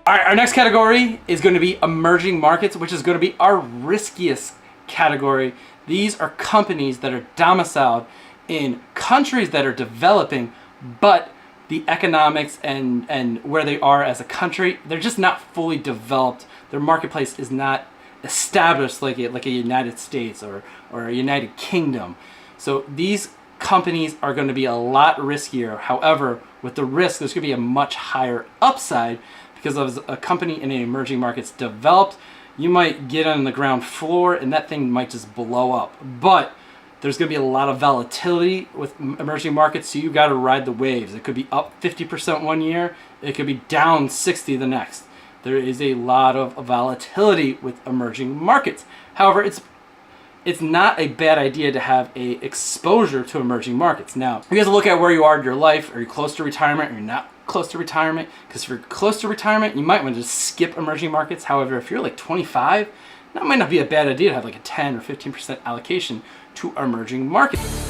All right, our next category is going to be emerging markets, which is going to be our riskiest category. These are companies that are domiciled in countries that are developing, but the economics and where they are as a country, they're just not fully developed. Their marketplace is not established like a United States or a United Kingdom. So these companies are going to be a lot riskier. However, with the risk, there's going to be a much higher upside because as a company in an emerging market's developed, you might get on the ground floor and that thing might just blow up. But there's going to be a lot of volatility with emerging markets, so you got to ride the waves. It could be up 50% one year, it could be down 60 the next. There is a lot of volatility with emerging markets. However, it's not a bad idea to have a exposure to emerging markets. Now, you guys look at where you are in your life. Are you close to retirement? Are you not close to retirement? Because if you're close to retirement, you might want to just skip emerging markets. However, if you're like 25, that might not be a bad idea to have like a 10 or 15% allocation to emerging markets.